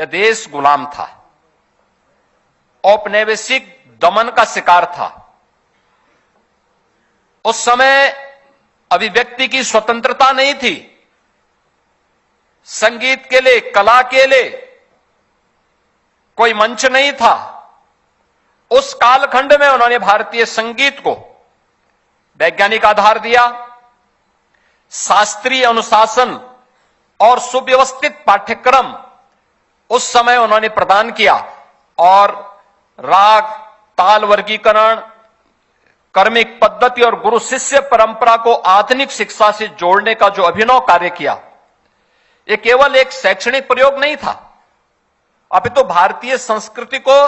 यह देश गुलाम था, औपनिवेशिक दमन का शिकार था। उस समय अभिव्यक्ति की स्वतंत्रता नहीं थी। संगीत के लिए, कला के लिए कोई मंच नहीं था। उस कालखंड में उन्होंने भारतीय संगीत को वैज्ञानिक आधार दिया, शास्त्रीय अनुशासन और सुव्यवस्थित पाठ्यक्रम उस समय उन्होंने प्रदान किया और राग, ताल वर्गीकरण, कर्मिक पद्धति और गुरु शिष्य परंपरा को आधुनिक शिक्षा से जोड़ने का जो अभिनव कार्य किया, यह केवल एक शैक्षणिक प्रयोग नहीं था, अपितु भारतीय संस्कृति को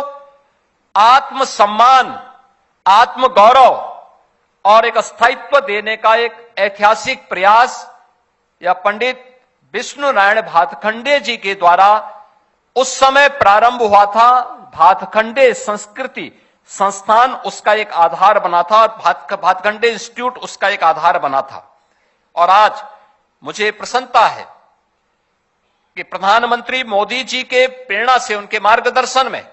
आत्मसम्मान, आत्मगौरव और एक स्थायित्व देने का एक ऐतिहासिक प्रयास या पंडित विष्णु नारायण भातखंडे जी के द्वारा उस समय प्रारंभ हुआ था। भातखंडे संस्कृति संस्थान उसका एक आधार बना था और भातखंडे इंस्टीट्यूट उसका एक आधार बना था। और आज मुझे प्रसन्नता है कि प्रधानमंत्री मोदी जी के प्रेरणा से, उनके मार्गदर्शन में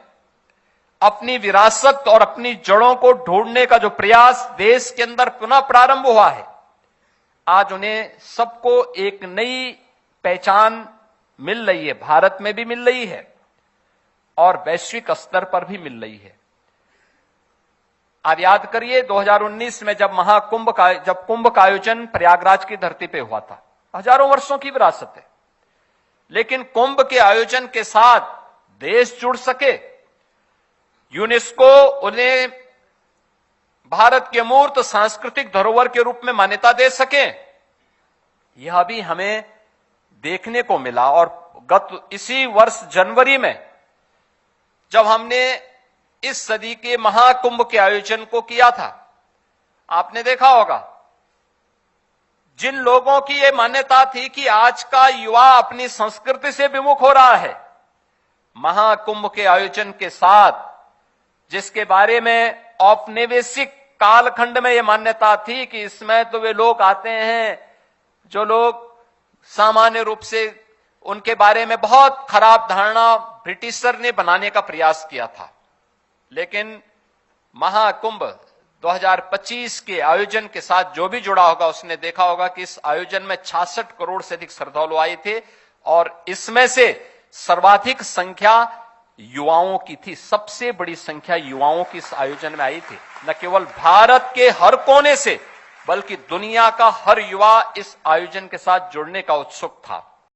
अपनी विरासत और अपनी जड़ों को ढूंढने का जो प्रयास देश के अंदर पुनः प्रारंभ हुआ है, आज उन्हें सबको एक नई पहचान मिल रही है, भारत में भी मिल रही है और वैश्विक स्तर पर भी मिल रही है। आप याद करिए 2019 में जब कुंभ का आयोजन प्रयागराज की धरती पे हुआ था, हजारों वर्षों की विरासत है, लेकिन कुंभ के आयोजन के साथ देश जुड़ सके, यूनेस्को उन्हें भारत के अमूर्त सांस्कृतिक धरोहर के रूप में मान्यता दे सके, यह भी हमें देखने को मिला। और इसी वर्ष जनवरी में जब हमने इस सदी के महाकुंभ के आयोजन को किया था, आपने देखा होगा जिन लोगों की यह मान्यता थी कि आज का युवा अपनी संस्कृति से विमुख हो रहा है, महाकुंभ के आयोजन के साथ, जिसके बारे में औपनिवेशिक कालखंड में यह मान्यता थी कि इसमें तो वे लोग आते हैं जो लोग सामान्य रूप से, उनके बारे में बहुत खराब धारणा ब्रिटिशर ने बनाने का प्रयास किया था। लेकिन महाकुंभ 2025 के आयोजन के साथ जो भी जुड़ा होगा उसने देखा होगा कि इस आयोजन में 66 करोड़ से अधिक श्रद्धालु आए थे और इसमें से सर्वाधिक संख्या युवाओं की थी। सबसे बड़ी संख्या युवाओं की इस आयोजन में आई थी। न केवल भारत के हर कोने से बल्कि दुनिया का हर युवा इस आयोजन के साथ जुड़ने का उत्सुक था।